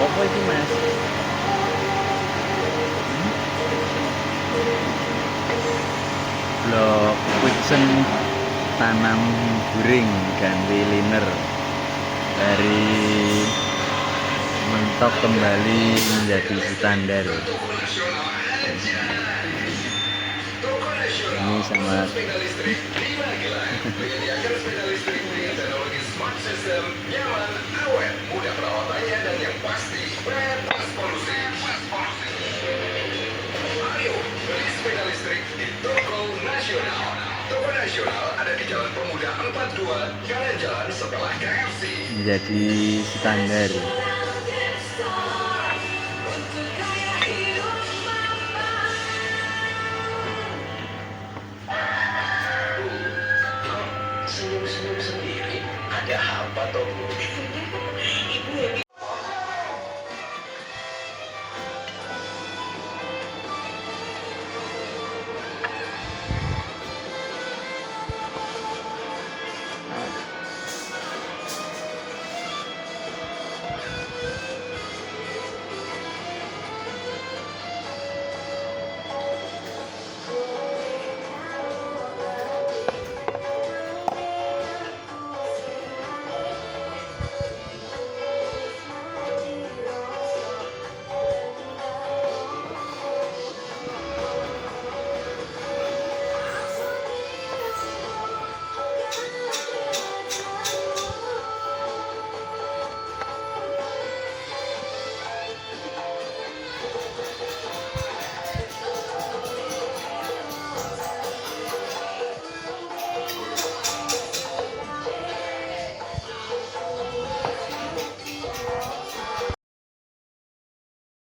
apa iki Mas? Blok Quicksen tanam guring ganti liner dari mentok kembali menjadi standar. Ini sama ada di Jalan Pemuda 42, Jalan-Jalan setelah KFC. menjadi standar.